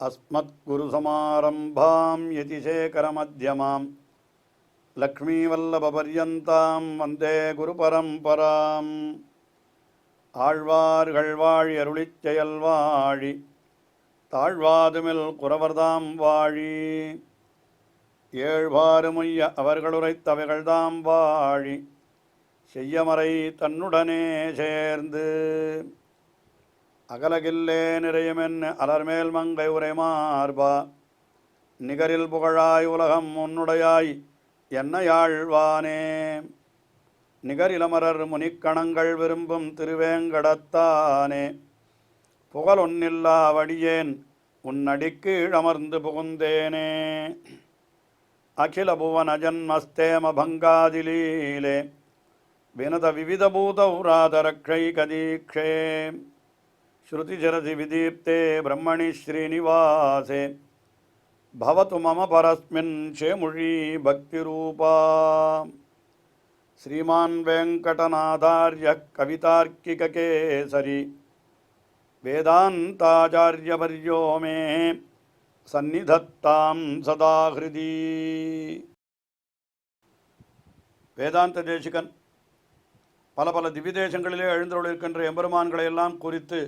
अस्मत्गुरुसमारम्भां यतिशेखरमध्यमां लक्ष्मीवल्लभपर्यन्तां वन्दे गुरुपरम्पराम् ஆழ்வார்கள் வாழி அருளிச் செயல் வாழி தாழ்வாதுமில் குறவர்தாம் வாழி ஏழ்வாறுமுய்ய அவர்களுரைத்தவைகள்தாம் வாழி செய்யமறை தன்னுடனே சேர்ந்து அகலகில்லே நிறையுமென் அலர்மேல் மங்கை உரைமார்பா நிகரில் புகழாய் உலகம் உன்னுடையாய் என்னையாழ்வானே நிகரிலமரர் முனிக்கணங்கள் விரும்பும் திருவேங்கடத்தானே புகழொன்னில்லா வடியேன் உன்னடிக்கீழ் அமர்ந்து புகுந்தேனே அகில புவன ஜன்மஸ்தேம பங்காதிலீலே வினத விவிதபூதௌராதரக்ஷை கதீக்ஷே ஸ்ருதிசரசி விதீப்தே பிரம்மணி ஸ்ரீனிவாசே பவது மம பரஸ்மின் சேமுழி பக்திரூபா श्रीमान् वेङ्कटनाथार्यः कवितार्किककेसरी वेदान्ताचार्यवर्यो मे सन्निधत्तां सदा हृदि வேதாந்த தேசிகன் பல பல திவ்யதேசங்களிலே எழுந்தருளிருக்கின்ற எம்பெருமான்களை எல்லாம் குறித்து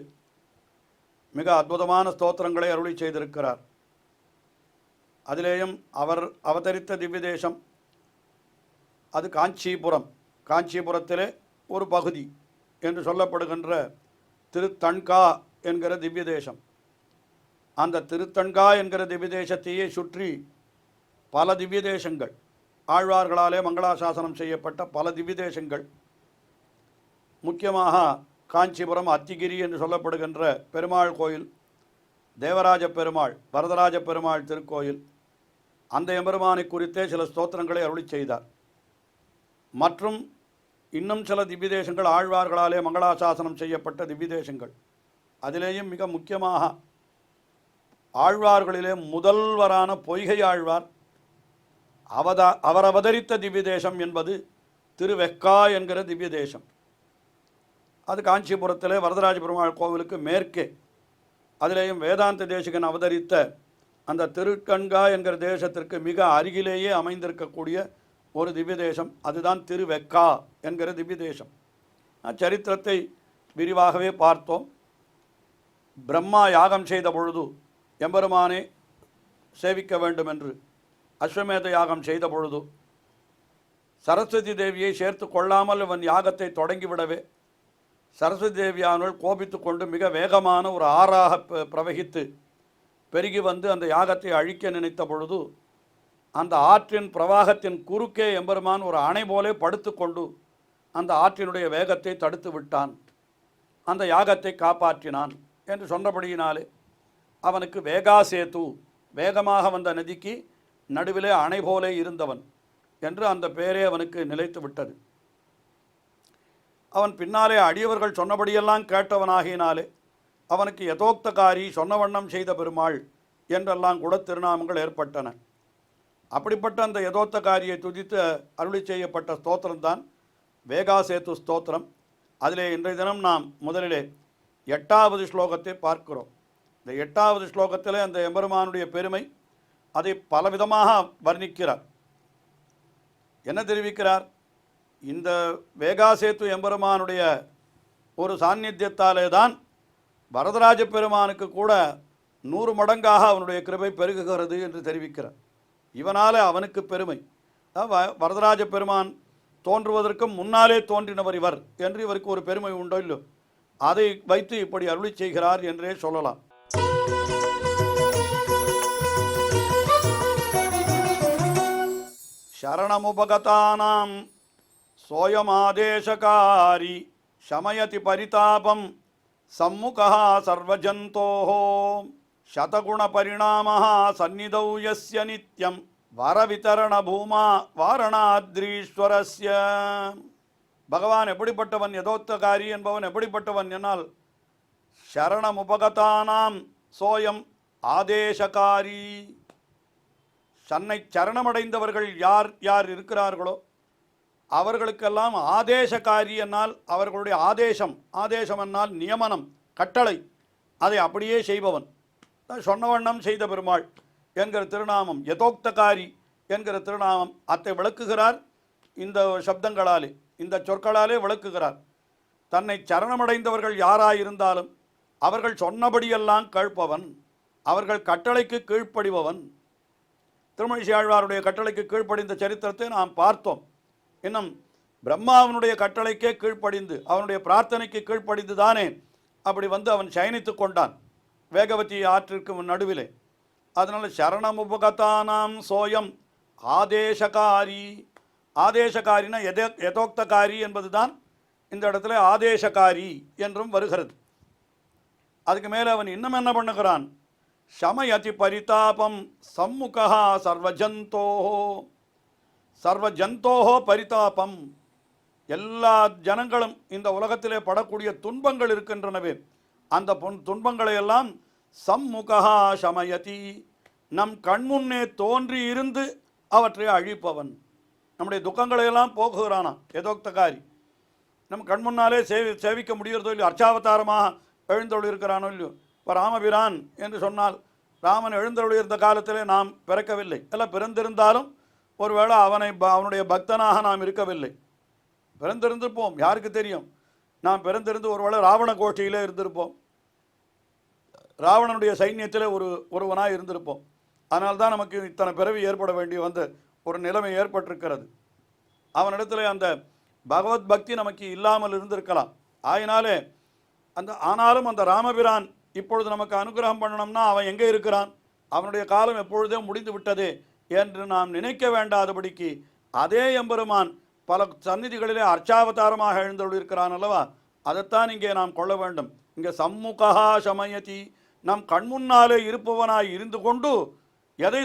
மிக அற்புதமான ஸ்தோத்திரங்களை அருளி செய்திருக்கிறார். அதிலேயும் அவர் அவதரித்த திவ்யதேசம் அது காஞ்சிபுரம். காஞ்சிபுரத்திலே ஒரு பகுதி என்று சொல்லப்படுகின்ற திருத்தண்கா என்கிற திவ்ய தேசம். அந்த திருத்தண்கா என்கிற திவ்ய தேசத்தையே சுற்றி பல திவ்ய தேசங்கள், ஆழ்வார்களாலே மங்களாசாசனம் செய்யப்பட்ட பல திவ்ய தேசங்கள், முக்கியமாக காஞ்சிபுரம் அத்திகிரி என்று சொல்லப்படுகின்ற பெருமாள் கோயில், தேவராஜ பெருமாள், வரதராஜ பெருமாள் திருக்கோயில், அந்த எம்பெருமானை குறித்தே சில ஸ்தோத்திரங்களை அருளி செய்தார். மற்றும் இன்னும் சில திவ்யதேசங்கள் ஆழ்வார்களாலே மங்களாசாசனம் செய்யப்பட்ட திவ்யதேசங்கள். அதிலேயும் மிக முக்கியமாக ஆழ்வார்களிலே முதல்வரான பொய்கை ஆழ்வார் அவர் அவதரித்த திவ்யதேசம் என்பது திருவெக்கா என்கிற திவ்யதேசம். அது காஞ்சிபுரத்திலே வரதராஜ பெருமாள் கோவிலுக்கு மேற்கே. அதிலேயும் வேதாந்த தேசிகன் அவதரித்த அந்த திருக்கண்கா என்கிற தேசத்திற்கு மிக அருகிலேயே அமைந்திருக்கக்கூடிய ஒரு திவ்ய தேசம், அதுதான் திருவெக்கா என்கிற திவ்ய தேசம். சரித்திரத்தை விரிவாகவே பார்த்தோம். பிரம்மா யாகம் செய்த பொழுது எம்பெருமானை சேவிக்க வேண்டும் என்று அஸ்வமேத யாகம் செய்த பொழுது சரஸ்வதி தேவியை சேர்த்து கொள்ளாமல் இவன் யாகத்தை தொடங்கிவிடவே சரஸ்வதி தேவியானவள் கோபித்து கொண்டு மிக வேகமான ஒரு ஆறாக பிரவகித்து பெருகி வந்து அந்த யாகத்தை அழிக்க நினைத்த பொழுது அந்த ஆற்றின் பிரவாகத்தின் குறுக்கே எம்பெருமான் ஒரு அணை போலே படுத்து கொண்டு அந்த ஆற்றினுடைய வேகத்தை தடுத்து விட்டான், அந்த யாகத்தை காப்பாற்றினான் என்று சொன்னபடியினாலே அவனுக்கு வேகாசேது, வேகமாக வந்த நதிக்கு நடுவிலே அணை போலே இருந்தவன் என்று அந்த பேரே அவனுக்கு நிலைத்து விட்டது. அவன் பின்னாலே அடியவர்கள் சொன்னபடியெல்லாம் கேட்டவனாகினாலே அவனுக்கு யதோக்தகாரி, சொன்ன வண்ணம் செய்த பெருமாள் என்றெல்லாம் கூட திருநாமங்கள் ஏற்பட்டன. அப்படிப்பட்ட அந்த யதோத்தகாரியை துதித்து அருளி செய்யப்பட்ட ஸ்தோத்திரம்தான் வேகாசேத்து ஸ்தோத்திரம். அதிலே இன்றைய தினம் நாம் முதலிலே 8வது ஸ்லோகத்தை பார்க்கிறோம். இந்த 8வது ஸ்லோகத்திலே அந்த எம்பெருமானுடைய பெருமை அதை பலவிதமாக வர்ணிக்கிறார். என்ன தெரிவிக்கிறார்? இந்த வேகாசேத்து எம்பெருமானுடைய ஒரு சாநித்தியத்தாலே தான் வரதராஜ பெருமானுக்கு கூட 100 மடங்காக அவனுடைய கிருபை பெருகுகிறது என்று தெரிவிக்கிறார். இவனால் அவனுக்கு பெருமை. வரதராஜ பெருமான் தோன்றுவதற்கு முன்னாலே தோன்றினவர் இவர் என்று இவருக்கு ஒரு பெருமை உண்டோ இல்லோ, அதை வைத்து இப்படி அருளி செய்கிறார் என்றே சொல்லலாம். சரணமுபகதானாம் சோயமாதேசகாரி சமயதி பரிதாபம் சம்முகா சர்வஜந்தோஹோ சதகுண பரிணாமஹ சந்நிதௌ யஸ்ய நித்யம் வரவிதரண பூமா வாரணாத்ரீஸ்வரஸ்ய. பகவான் எப்படிப்பட்டவன்? யதோத்தகாரி என்பவன் எப்படிப்பட்டவன் என்னால் சரணமுபகதானாம் சோயம் ஆதேசகாரி. தன்னை சரணமடைந்தவர்கள் யார் யார் இருக்கிறார்களோ அவர்களுக்கெல்லாம் ஆதேசகாரி என்னால் அவர்களுடைய ஆதேசம், ஆதேசம் என்னால் நியமனம், கட்டளை, அதை அப்படியே செய்பவன். சொன்ன வண்ணம் செய்த பெருமாள் என்கிற திருநாமம், யதோக்தகாரி என்கிற திருநாமம் அத்தை விளக்குகிறார். இந்த சப்தங்களாலே, இந்த சொற்களாலே விளக்குகிறார். தன்னை சரணமடைந்தவர்கள் யாராயிருந்தாலும் அவர்கள் சொன்னபடியெல்லாம் கேட்பவன், அவர்கள் கட்டளைக்கு கீழ்ப்படிபவன். திருமழிசை ஆழ்வாருடைய கட்டளைக்கு கீழ்ப்படிந்த சரித்திரத்தை நாம் பார்த்தோம். இன்னும் பிரம்மாவனுடைய கட்டளைக்கே கீழ்ப்படிந்து, அவனுடைய பிரார்த்தனைக்கு கீழ்ப்படிந்து தானே அப்படி வந்து அவன் சயனித்து கொண்டான் வேகவதி ஆற்றிற்கு நடுவிலே. அதனால் சரணமுபகதானாம் சோயம் ஆதேசகாரி. ஆதேசகாரினா யதோக்தகாரி என்பது தான் இந்த இடத்துல ஆதேசகாரி என்றும் வருகிறது. அதுக்கு மேலே அவன் இன்னும் என்ன பண்ணுகிறான்? சமயதி பரிதாபம் சம்முகா சர்வஜந்தோஹோ. சர்வஜந்தோஹோ பரிதாபம். எல்லா ஜனங்களும் இந்த உலகத்திலே படக்கூடிய துன்பங்கள் இருக்கின்றனவே, அந்த துன்பங்களை எல்லாம் சம்முகா சமயதி, நம் கண்முன்னே தோன்றி இருந்து அவற்றை அழிப்பவன். நம்முடைய துக்கங்களை எல்லாம் போக்குகிறானா யதோக்தகாரி. நம் கண்முன்னாலே சேவிக்க முடிகிறதோ இல்லையோ, அர்ச்சாவதாரமாக எழுந்தொழி இருக்கிறானோ இல்லையோ. இப்போ ராமபிரான் என்று சொன்னால், ராமன் எழுந்தொழி இருந்த காலத்திலே நாம் பிறக்கவில்லை, எல்லாம் பிறந்திருந்தாலும் ஒருவேளை அவனுடைய பக்தனாக நாம் இருக்கவில்லை. பிறந்திருந்திருப்போம், யாருக்கு தெரியும். நாம் பிறந்திருந்து ஒருவேளை ராவண கோஷ்டியிலே இருந்திருப்போம், ராவணனுடைய சைன்யத்தில் ஒருவனாக இருந்திருப்போம். அதனால்தான் நமக்கு இத்தனை பிறவி ஏற்பட வேண்டிய வந்த ஒரு நிலைமை ஏற்பட்டிருக்கிறது. அவனிடத்தில் அந்த பகவத் பக்தி நமக்கு இல்லாமல் இருந்திருக்கலாம். ஆயினாலே ஆனாலும் அந்த ராமபிரான் இப்பொழுது நமக்கு அனுகிரகம் பண்ணணும்னா அவன் எங்கே இருக்கிறான், அவனுடைய காலம் எப்பொழுதே முடிந்து விட்டதே என்று நாம் நினைக்க வேண்டாதபடிக்கு அதே எம்பெருமான் பல சந்நிதிகளிலே அர்ச்சாவதாரமாக எழுந்தொழிருக்கிறான் அல்லவா. அதைத்தான் இங்கே நாம் கொள்ள வேண்டும். இங்கே சம்முகா சமயதி, நம் கண்முன்னாலே இருப்பவனாய் இருந்து கொண்டு எதை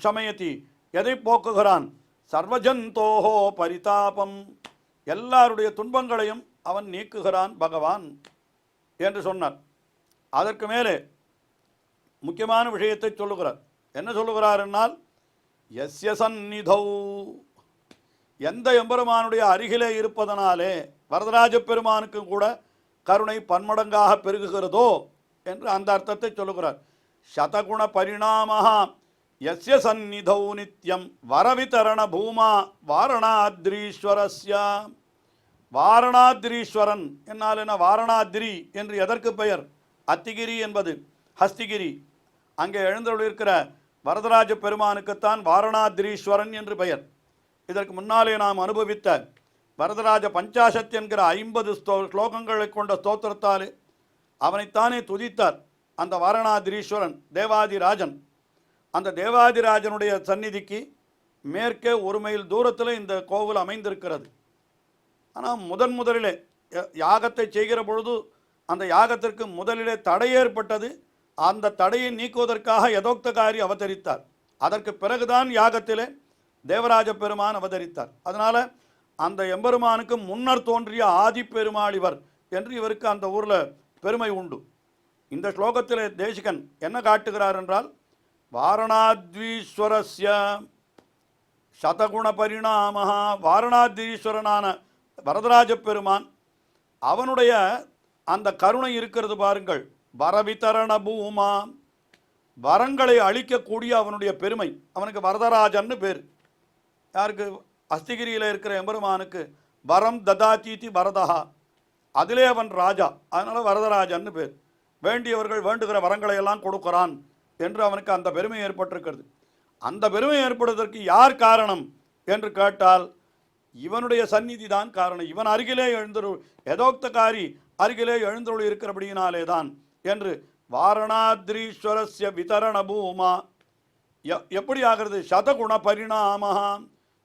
சமயத்தி, எதை போக்குகிறான்? சர்வஜந்தோஹோ பரிதாபம், எல்லாருடைய துன்பங்களையும் அவன் நீக்குகிறான் பகவான் என்று சொன்னார். அதற்கு மேலே முக்கியமான விஷயத்தை சொல்லுகிறார். என்ன சொல்லுகிறார் என்னால், யஸ்ய சந்நிதௌ, எந்த எம்பெருமானுடைய அருகிலே இருப்பதனாலே வரதராஜ பெருமானுக்கும் கூட கருணை பன்மடங்காக பெருகுகிறதோ என்று அந்த அர்த்தத்தை சொல்லுகிறார். சதகுண பரிணாமஹா யஸ்ய சந்நிதௌ நித்யம் வரவிதரண பூமா வாரணாத்ரீஸ்வரஸ்ய. வாரணாத்ரீஸ்வரன் என்னால் என்ன? வாரணாத்ரி என்று எதற்கு பெயர்? அத்திகிரி என்பது ஹஸ்திகிரி. அங்கே எழுந்தருளிருக்கிற வரதராஜ பெருமானுக்குத்தான் வாரணாத்ரீஸ்வரன் என்று பெயர். இதற்கு முன்னாலே நாம் அனுபவித்த வரதராஜ பஞ்சாசத் என்கிற 50 ஸ்லோகங்களை கொண்ட ஸ்தோத்திரத்தாலே அவனைத்தானே துதித்தார் அந்த வாரணாத்ரீஸ்வரன் தேவாதிராஜன். அந்த தேவாதிராஜனுடைய சந்நிதிக்கு மேற்கே 1 மைல் தூரத்தில் இந்த கோவில் அமைந்திருக்கிறது. ஆனால் முதலிலே யாகத்தை செய்கிற பொழுது அந்த யாகத்திற்கு முதலிலே தடை ஏற்பட்டது. அந்த தடையை நீக்குவதற்காக யதோக்தகாரி அவதரித்தார். அதற்கு பிறகுதான் யாகத்திலே தேவராஜ பெருமான் அவதரித்தார். அதனால் அந்த எம்பெருமானுக்கு முன்னர் தோன்றிய ஆதி பெருமாள் இவர் என்று இவருக்கு அந்த ஊரில் பெருமை உண்டு. இந்த ஸ்லோகத்தில் தேசிகன் என்ன காட்டுகிறார் என்றால், வாரணாத்வீஸ்வரஸ்ய சதகுண பரிணாமஹா, வாரணாத்ரீஸ்வரனான வரதராஜ பெருமான் அவனுடைய அந்த கருணை இருக்கிறது பாருங்கள். வரவிதரண பூமா, வரங்களை அளிக்கக்கூடிய அவனுடைய பெருமை. அவனுக்கு வரதராஜன்னு பேர். யாருக்கு? அஸ்திகிரியில் இருக்கிற எம்பெருமானுக்கு வரம் ததாதீதி வரதஹா, அதிலே அவன் ராஜா, அதனால் வரதராஜன்னு பேர். வேண்டியவர்கள் வேண்டுகிற வரங்களை எல்லாம் கொடுக்கிறான் என்று அவனுக்கு அந்த பெருமை ஏற்பட்டிருக்கிறது. அந்த பெருமை ஏற்படுவதற்கு யார் காரணம் என்று கேட்டால் இவனுடைய சந்நிதி தான் காரணம். இவன் அருகிலே எழுந்தருள், யதோக்தகாரி அருகிலே எழுந்தருள் இருக்கிறபடியினாலே தான் என்று வாரணாத்ரீஸ்வரஸ்ய விதரண பூமா. எப்படி ஆகிறது? சதகுண பரிணாமஹா,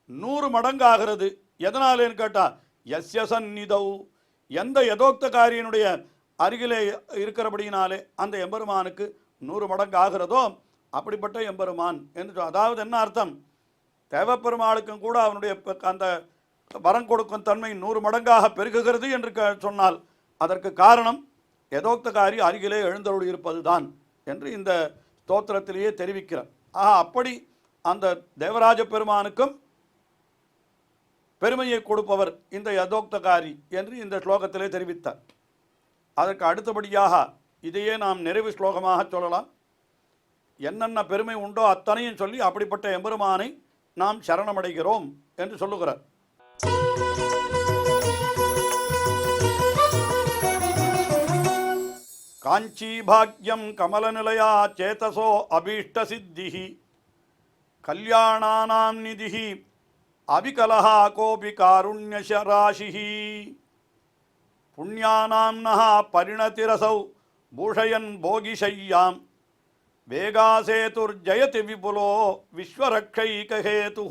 100 மடங்கு ஆகிறது. எதனாலேன்னு கேட்டால், யஸ்ய சந்நிதௌ, எந்த யதோக்தகாரியினுடைய அருகிலே இருக்கிறபடியினாலே அந்த எம்பெருமானுக்கு 100 மடங்கு ஆகிறதோ அப்படிப்பட்ட எம்பெருமான் என்று. அதாவது என்ன அர்த்தம்? தேவப்பெருமாளுக்கும் கூட அவனுடைய அந்த வரம் கொடுக்கும் தன்மை 100 மடங்காக பெருகுகிறது என்று சொன்னால் அதற்கு காரணம் யதோக்தகாரி அருகிலே எழுந்தருள் இருப்பது தான் என்று இந்த ஸ்தோத்திரத்திலேயே தெரிவிக்கிறார். அப்படி அந்த தேவராஜ பெருமானுக்கும் பெருமையை கொடுப்பவர் இந்த யதோக்தகாரி என்று இந்த ஸ்லோகத்திலே தெரிவித்தார். அதற்கு அடுத்தபடியாக இதையே நாம் நிறைவு ஸ்லோகமாக சொல்லலாம். என்னென்ன பெருமை உண்டோ அத்தனையும் சொல்லி அப்படிப்பட்ட எம்பெருமானை நாம் சரணமடைகிறோம் என்று சொல்லுகிறார். காஞ்சி பாக்யம் கமலநிலையா சேதசோ அபீஷ்ட சித்திஹி கல்யாணானாம் நிதிஹி அவிகலஹா கோபி காருண்யராசிஹி புண்ணியானாம் நஹா பரிணதிரசௌ பூஷயன் போகிஷய்யாம் வேகாசேதுர் ஜெயதி விபுலோ விஸ்வரக்ஷைகஹேது.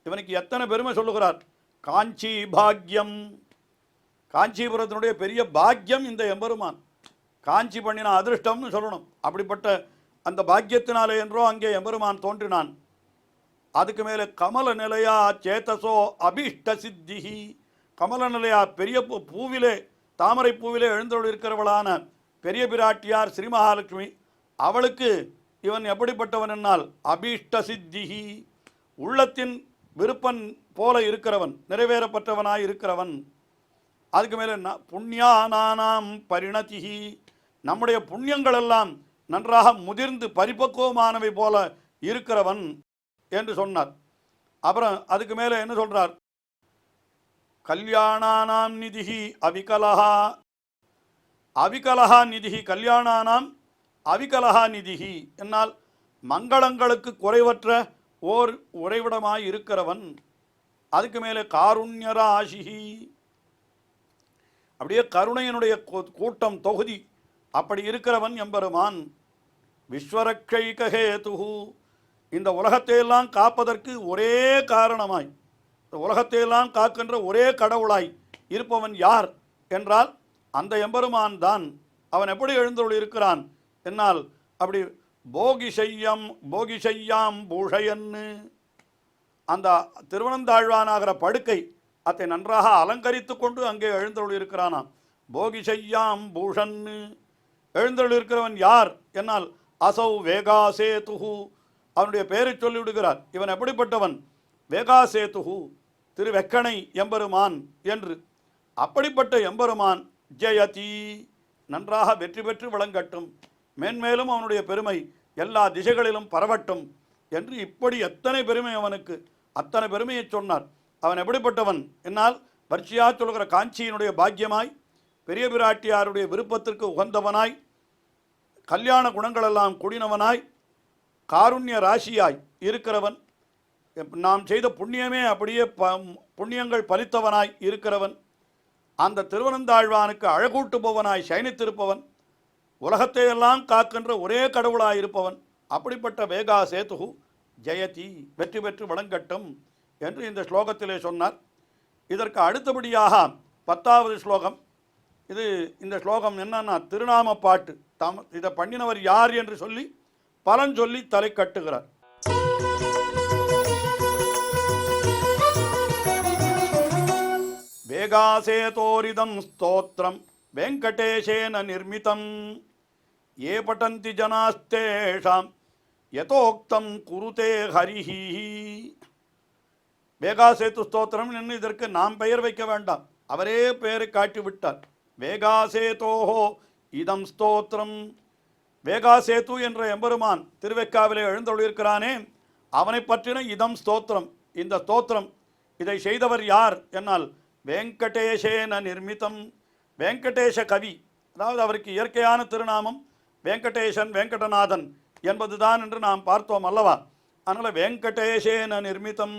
இவனுக்கு எத்தனை பெருமை சொல்லுகிறார். காஞ்சி பாக்யம், காஞ்சிபுரத்தினுடைய பெரிய பாக்யம் இந்த எம்பெருமான். காஞ்சி பண்ணின அதிர்ஷ்டம்னு சொல்லணும். அப்படிப்பட்ட அந்த பாக்கியத்தினாலே என்றோ அங்கே எம்பெருமான் தோன்றினான். அதுக்கு மேலே கமல நிலையா சேதசோ அபீஷ்ட சித்திஹி, கமல நிலையா பெரிய பூவிலே தாமரை பூவிலே எழுந்தோடு இருக்கிறவளான பெரிய பிராட்டியார் ஸ்ரீ மகாலட்சுமி, அவளுக்கு இவன் எப்படிப்பட்டவன் என்னால் அபீஷ்ட சித்திஹி, உள்ளத்தின் விருப்பன் போல இருக்கிறவன், நிறைவேறப்பட்டவனாய் இருக்கிறவன். அதுக்கு மேலே புண்ணியானானாம் பரிணதிஹி, நம்முடைய புண்ணியங்கள் எல்லாம் நன்றாக முதிர்ந்து பரிபக்குவமானவை போல இருக்கிறவன் என்று சொன்னார். அப்புறம் அதுக்கு மேலே என்ன சொல்றார், கல்யாணானாம் நிதிஹி அவிகலஹா, அவிகலஹா நிதிஹி, கல்யாணானாம் அவிகலஹா நிதிஹி என்னால் மங்களங்களுக்கு குறைவற்ற ஓர் உறைவிடமாய் இருக்கிறவன். அதுக்கு மேலே காருண்யராசிஹி, அப்படியே கருணையினுடைய கூட்டம் தொகுதி அப்படி இருக்கிறவன் எம்பெருமான். விஸ்வரக்ஷைகஹேது, இந்த உலகத்தையெல்லாம் காப்பதற்கு ஒரே காரணமாய், இந்த உலகத்தையெல்லாம் காக்கின்ற ஒரே கடவுளாய் இருப்பவன் யார் என்றால் அந்த எம்பெருமான் தான். அவன் எப்படி எழுந்தருள் இருக்கிறான் என்னால் அப்படி போகிஷையாம் பூஷயன்னு, அந்த திருவனந்தாழ்வானாகிற படுக்கை அதை நன்றாக அலங்கரித்து கொண்டு அங்கே எழுந்தருள் இருக்கிறானாம். போகிஷையாம் பூஷன்னு, எழுந்தருள் இருக்கிறவன் யார் என்னால் அசௌ வேகாசேதுஹு, அவனுடைய பெயரை சொல்லிவிடுகிறார். இவன் எப்படிப்பட்டவன், வேகாசேதுஹு, திருவெக்கணை எம்பெருமான் என்று. அப்படிப்பட்ட எம்பெருமான் ஜெயதி, நன்றாக வெற்றி பெற்று விளங்கட்டும், மேன்மேலும் அவனுடைய பெருமை எல்லா திசைகளிலும் பரவட்டும் என்று இப்படி எத்தனை பெருமை அவனுக்கு, அத்தனை பெருமையை சொன்னார். அவன் எப்படிப்பட்டவன் என்னால் வரிசையாக சொல்கிற காஞ்சியினுடைய பாக்கியமாய், பெரிய பிராட்டியாருடைய விருப்பத்திற்கு உகந்தவனாய், கல்யாண குணங்களெல்லாம் கூடினவனாய், காருண்ய ராசியாய் இருக்கிறவன், நாம் செய்த புண்ணியமே அப்படியே புண்ணியங்கள் பலித்தவனாய் இருக்கிறவன், அந்த திருவனந்தாழ்வானுக்கு அழகூட்டுபவனாய் சயனித்திருப்பவன், உலகத்தையெல்லாம் காக்கின்ற ஒரே கடவுளாய் இருப்பவன். அப்படிப்பட்ட வேகாசேதுஹு ஜெயதி, வெற்றி பெற்று வழங்கட்டும் என்று இந்த ஸ்லோகத்திலே சொன்னார். இதற்கு அடுத்தபடியாக 10வது ஸ்லோகம். இது இந்த ஸ்லோகம் என்னன்னா திருநாம பாட்டு. இதை பண்ணினவர் யார் என்று சொல்லி பலன் சொல்லி தலை கட்டுகிறார். வேகாசேதோரிதம் ஸ்தோத்திரம் வெங்கடேஷேன நிர்மிதம் ஏ படந்தி ஜனாஸ்தேஷாம் யதோக்தம் குருதே ஹரிஹி. வேகாசேது ஸ்தோத்திரம் என்று இதற்கு நாம் பெயர் வைக்க வேண்டாம், அவரே பெயரை காட்டிவிட்டார். வேகாசேதோஹோ இதம் ஸ்தோத்திரம், வேகாசேது என்ற எம்பெருமான் திருவெக்காவிலே எழுந்தொழிருக்கிறானே, அவனை பற்றின இதம் ஸ்தோத்திரம், இந்த ஸ்தோத்திரம் இதை செய்தவர் யார் என்னால் வெங்கடேஷேன நிர்மிதம், வெங்கடேஷ கவி, அதாவது அவருக்கு இயற்கையான திருநாமம் வெங்கடேசன் வெங்கடநாதன் என்பதுதான் என்று நாம் பார்த்தோம் அல்லவா. அதனால் வெங்கடேஷேன நிர்மிதம்,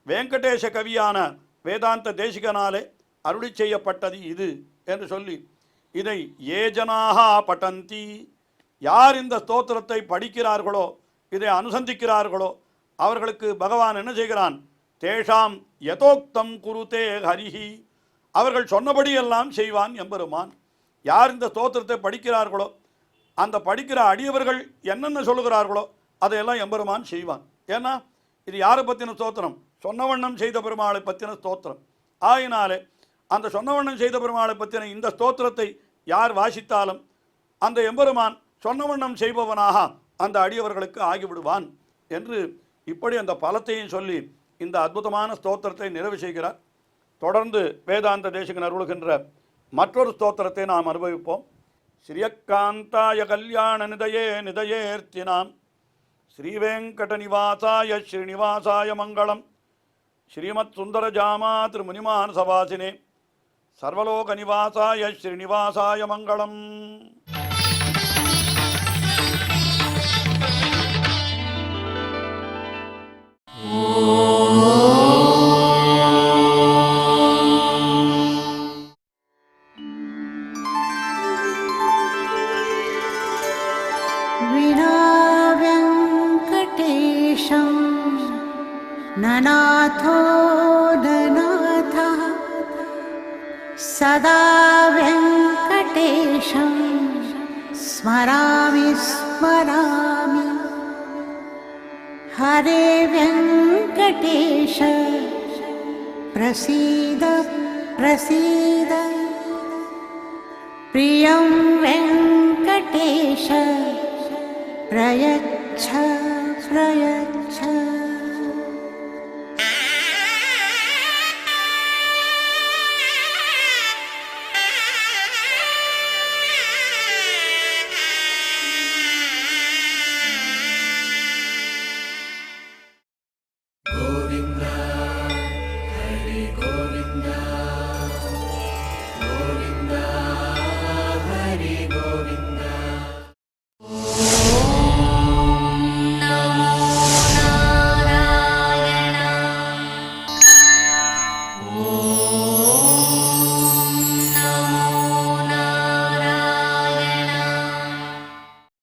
வெங்கடேஷ கவியான வேதாந்த தேசிகனாலே அருளி செய்யப்பட்டது இது என்று சொல்லி, இதை ஏஜனாக பட்டந்தி, யார் இந்த ஸ்தோத்திரத்தை படிக்கிறார்களோ, இதை அனுசந்திக்கிறார்களோ, அவர்களுக்கு பகவான் என்ன செய்கிறான், தேஷாம் யதோக்தம் குருதே ஹரிஹி, அவர்கள் சொன்னபடியெல்லாம் செய்வான் எம்பெருமான். யார் இந்த ஸ்தோத்திரத்தை படிக்கிறார்களோ, அந்த படிக்கிற அடியவர்கள் என்னென்ன சொல்லுகிறார்களோ அதையெல்லாம் எம்பெருமான் செய்வான். ஏன்னா இது யாரை பற்றின ஸ்தோத்திரம், சொன்னவண்ணம் செய்த பெருமாளை பற்றின ஸ்தோத்திரம். ஆயினாலே அந்த சொன்னவண்ணம் செய்த பெருமாளை பற்றின இந்த ஸ்தோத்திரத்தை யார் வாசித்தாலும் அந்த எம்பெருமான் சொன்னவண்ணம் செய்பவனாக அந்த அடியவர்களுக்கு ஆகிவிடுவான் என்று இப்படி அந்த பலத்தையும் சொல்லி இந்த அற்புதமான ஸ்தோத்திரத்தை நிறைவு செய்கிறார். தொடர்ந்து வேதாந்த தேசிகன் அருளுகின்ற மற்றொரு ஸ்தோத்திரத்தை நாம் அனுபவிப்போம். ஸ்ரீயக்காந்தாய கல்யாண நிதயே நிதயேர்த்தினாம் ஸ்ரீவேங்கடநிவாசாய ஸ்ரீனிவாசாய மங்களம். ஸ்ரீமத் சுந்தரஜாமா திருமுனிமான் சவாசினே சர்வலோகநிவாசாய ஸ்ரீனிவாசாய மங்களம். विनाव्यङ्कटेशं ननाथो ननाथः सदा व्यङ्कटेशं स्मरामि स्मरामि. हरे व्यङ्कटेश प्रसीद प्रसीद. प्रियं वेङ्कटेश प्रयच्छ प्रयच्छ.